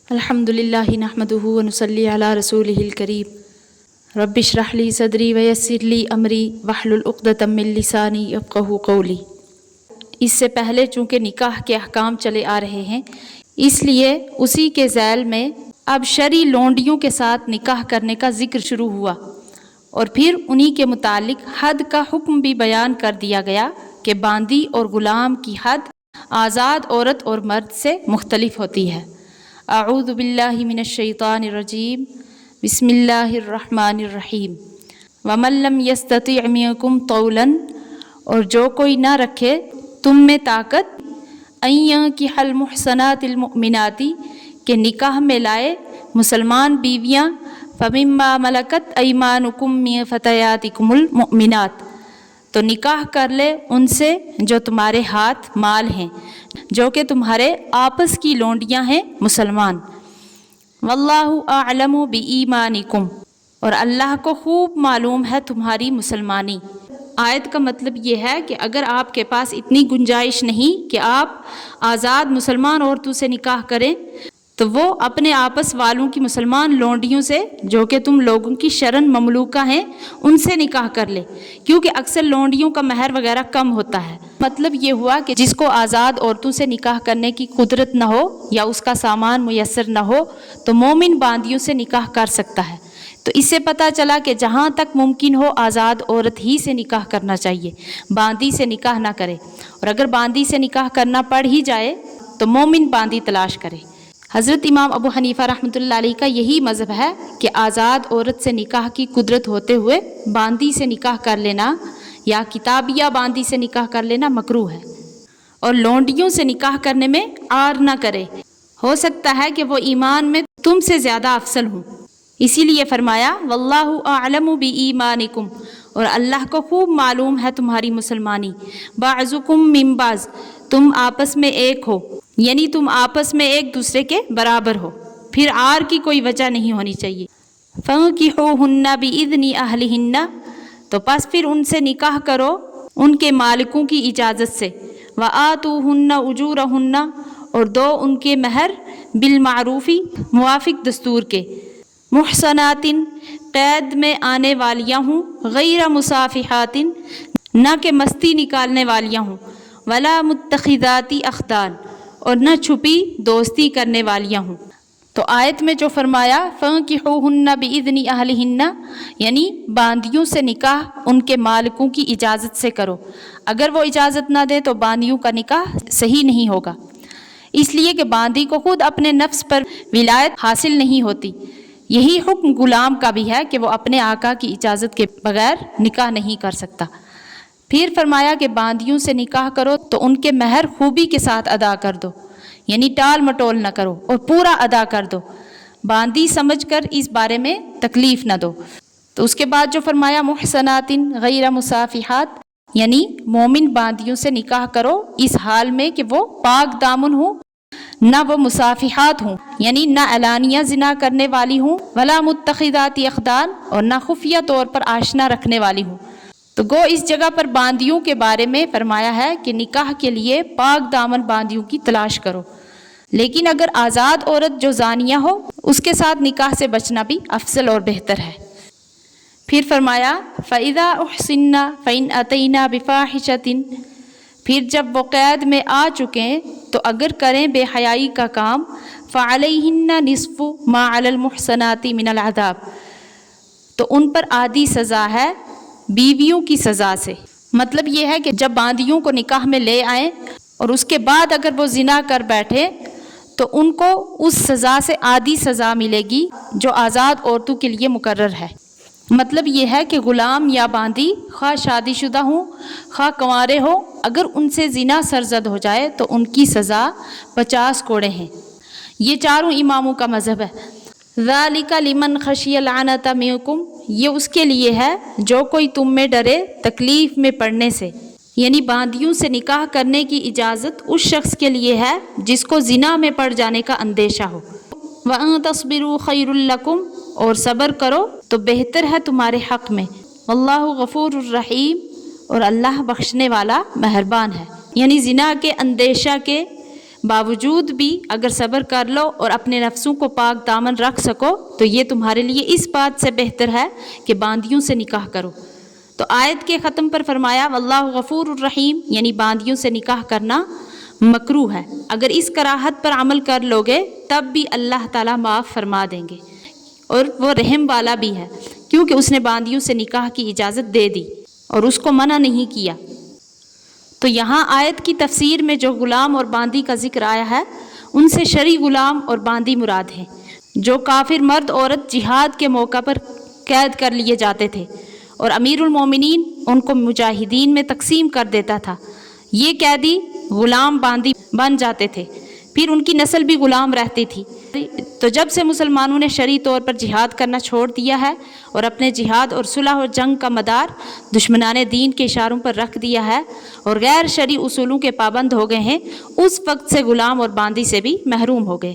الحمدللہ نحمدہ ونصلی علی رسولہ الکریم رب اشرح لی صدری ویسر لی امری واحلل عقدۃ من لسانی یفقہوا قولی۔ اس سے پہلے چونکہ نکاح کے احکام چلے آ رہے ہیں، اس لیے اسی کے ذیل میں اب شرعی لونڈیوں کے ساتھ نکاح کرنے کا ذکر شروع ہوا، اور پھر انہی کے متعلق حد کا حکم بھی بیان کر دیا گیا کہ باندی اور غلام کی حد آزاد عورت اور مرد سے مختلف ہوتی ہے۔ اعوذ باللہ من الشیطان الرجیم، بسم اللہ الرحمن الرحیم۔ ومن لم یستطع منکم طولا، اور جو کوئی نہ رکھے تم میں طاقت، ان ینکح المحصنات المؤمنات، کہ نکاح میں لائے مسلمان بیویاں، فمما ملکت ایمانکم من فتیاتکم المؤمنات، تو نکاح کر لے ان سے جو تمہارے ہاتھ مال ہیں، جو کہ تمہارے آپس کی لونڈیاں ہیں مسلمان۔ واللہ اعلم بایمانکم، اور اللہ کو خوب معلوم ہے تمہاری مسلمانی۔ آیت کا مطلب یہ ہے کہ اگر آپ کے پاس اتنی گنجائش نہیں کہ آپ آزاد مسلمان عورتوں سے نکاح کریں، تو وہ اپنے آپس والوں کی مسلمان لونڈیوں سے، جو کہ تم لوگوں کی شرن مملوکہ ہیں، ان سے نکاح کر لے، کیونکہ اکثر لونڈیوں کا مہر وغیرہ کم ہوتا ہے۔ مطلب یہ ہوا کہ جس کو آزاد عورتوں سے نکاح کرنے کی قدرت نہ ہو یا اس کا سامان میسر نہ ہو، تو مومن باندیوں سے نکاح کر سکتا ہے۔ تو اس سے پتہ چلا کہ جہاں تک ممکن ہو آزاد عورت ہی سے نکاح کرنا چاہیے، باندی سے نکاح نہ کرے، اور اگر باندی سے نکاح کرنا پڑ ہی جائے تو مومن باندی تلاش کرے۔ حضرت امام ابو حنیفہ رحمۃ اللہ علیہ کا یہی مذہب ہے کہ آزاد عورت سے نکاح کی قدرت ہوتے ہوئے باندی سے نکاح کر لینا یا کتابیہ باندی سے نکاح کر لینا مکروہ ہے، اور لونڈیوں سے نکاح کرنے میں عار نہ کرے، ہو سکتا ہے کہ وہ ایمان میں تم سے زیادہ افضل ہوں۔ اسی لیے فرمایا واللہ اعلم بایمانکم، اور اللہ کو خوب معلوم ہے تمہاری مسلمانی۔ بعضکم من بعض، تم آپس میں ایک ہو، یعنی تم آپس میں ایک دوسرے کے برابر ہو، پھر عار کی کوئی وجہ نہیں ہونی چاہیے۔ فانکحوہن باذن اہلہن، تو پس پھر ان سے نکاح کرو ان کے مالکوں کی اجازت سے۔ وآتوہن اجورہن، اور دو ان کے مہر، بالمعروف، موافق دستور کے۔ محصنات، قید میں آنے والیاں ہوں، غیر مصافحات، نہ کہ مستی نکالنے والیاں ہوں، ولا متخذات اخدان، اور نہ چھپی دوستی کرنے والیاں ہوں۔ تو آیت میں جو فرمایا فانکحوہن باذن اہلہن، یعنی باندیوں سے نکاح ان کے مالکوں کی اجازت سے کرو۔ اگر وہ اجازت نہ دے تو باندیوں کا نکاح صحیح نہیں ہوگا، اس لیے کہ باندی کو خود اپنے نفس پر ولایت حاصل نہیں ہوتی۔ یہی حکم غلام کا بھی ہے کہ وہ اپنے آقا کی اجازت کے بغیر نکاح نہیں کر سکتا۔ پھر فرمایا کہ باندیوں سے نکاح کرو تو ان کے مہر خوبی کے ساتھ ادا کر دو، یعنی ٹال مٹول نہ کرو اور پورا ادا کر دو، باندی سمجھ کر اس بارے میں تکلیف نہ دو۔ تو اس کے بعد جو فرمایا محصنات غیر مصافحات، یعنی مومن باندیوں سے نکاح کرو اس حال میں کہ وہ پاک دامن ہوں، نہ وہ مصافحات ہوں، یعنی نہ اعلانیہ زنا کرنے والی ہوں، ولا متخذات اخدان، اور نہ خفیہ طور پر آشنا رکھنے والی ہوں۔ تو گو اس جگہ پر باندیوں کے بارے میں فرمایا ہے کہ نکاح کے لیے پاک دامن باندیوں کی تلاش کرو، لیکن اگر آزاد عورت جو زانیہ ہو اس کے ساتھ نکاح سے بچنا بھی افضل اور بہتر ہے۔ پھر فرمایا فَإِذَا أُحْصِنَّ فَإِنْ أَتَيْنَا بِفَاحِشَةٍ، پھر جب وہ قید میں آ چکیں تو اگر کریں بے حیائی کا کام، فَعَلَيْهِنَّ نِصْفُ مَا عَلَى الْمُحْصَنَاتِ مِنَ الْعَذَابِ، تو ان پر آدھی سزا ہے بیویوں کی سزا سے۔ مطلب یہ ہے کہ جب باندیوں کو نکاح میں لے آئیں اور اس کے بعد اگر وہ زنا کر بیٹھے تو ان کو اس سزا سے آدھی سزا ملے گی جو آزاد عورتوں کے لیے مقرر ہے۔ مطلب یہ ہے کہ غلام یا باندی خواہ شادی شدہ ہوں خواہ کنوارے ہوں، اگر ان سے زنا سرزد ہو جائے تو ان کی سزا 50 کوڑے ہیں۔ یہ چاروں اماموں کا مذہب ہے۔ ذَلِكَ لِمَنْ خَشِيَ الْعَنَتَ مِنْكُمْ، یہ اس کے لیے ہے جو کوئی تم میں ڈرے تکلیف میں پڑنے سے، یعنی باندیوں سے نکاح کرنے کی اجازت اس شخص کے لیے ہے جس کو زنا میں پڑ جانے کا اندیشہ ہو۔ وَأَن تَصْبِرُوا خَيْرٌ لَكُمْ، اور صبر کرو تو بہتر ہے تمہارے حق میں۔ واللہ غفور الرحیم، اور اللہ بخشنے والا مہربان ہے۔ یعنی زنا کے اندیشہ کے باوجود بھی اگر صبر کر لو اور اپنے نفسوں کو پاک دامن رکھ سکو تو یہ تمہارے لیے اس بات سے بہتر ہے کہ باندیوں سے نکاح کرو۔ تو آیت کے ختم پر فرمایا واللہ غفور الرحیم، یعنی باندیوں سے نکاح کرنا مکروہ ہے۔ اگر اس کراہت پر عمل کر لوگے تب بھی اللہ تعالیٰ معاف فرما دیں گے، اور وہ رحم والا بھی ہے، کیونکہ اس نے باندیوں سے نکاح کی اجازت دے دی اور اس کو منع نہیں کیا۔ تو یہاں آیت کی تفسیر میں جو غلام اور باندی کا ذکر آیا ہے ان سے شرعی غلام اور باندی مراد ہیں، جو کافر مرد عورت جہاد کے موقع پر قید کر لیے جاتے تھے اور امیر المومنین ان کو مجاہدین میں تقسیم کر دیتا تھا۔ یہ قیدی غلام باندی بن جاتے تھے، پھر ان کی نسل بھی غلام رہتی تھی۔ تو جب سے مسلمانوں نے شرعی طور پر جہاد کرنا چھوڑ دیا ہے اور اپنے جہاد اور صلح و جنگ کا مدار دشمنان دین کے اشاروں پر رکھ دیا ہے اور غیر شرعی اصولوں کے پابند ہو گئے ہیں، اس وقت سے غلام اور باندی سے بھی محروم ہو گئے۔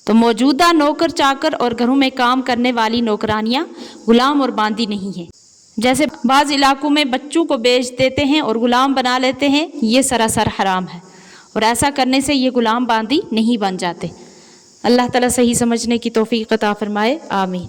تو موجودہ نوکر چاکر اور گھروں میں کام کرنے والی نوکرانیاں غلام اور باندی نہیں ہیں۔ جیسے بعض علاقوں میں بچوں کو بیچ دیتے ہیں اور غلام بنا لیتے ہیں، یہ سراسر حرام ہے، اور ایسا کرنے سے یہ غلام باندی نہیں بن جاتے۔ اللہ تعالیٰ صحیح سمجھنے کی توفیق عطا فرمائے، آمین۔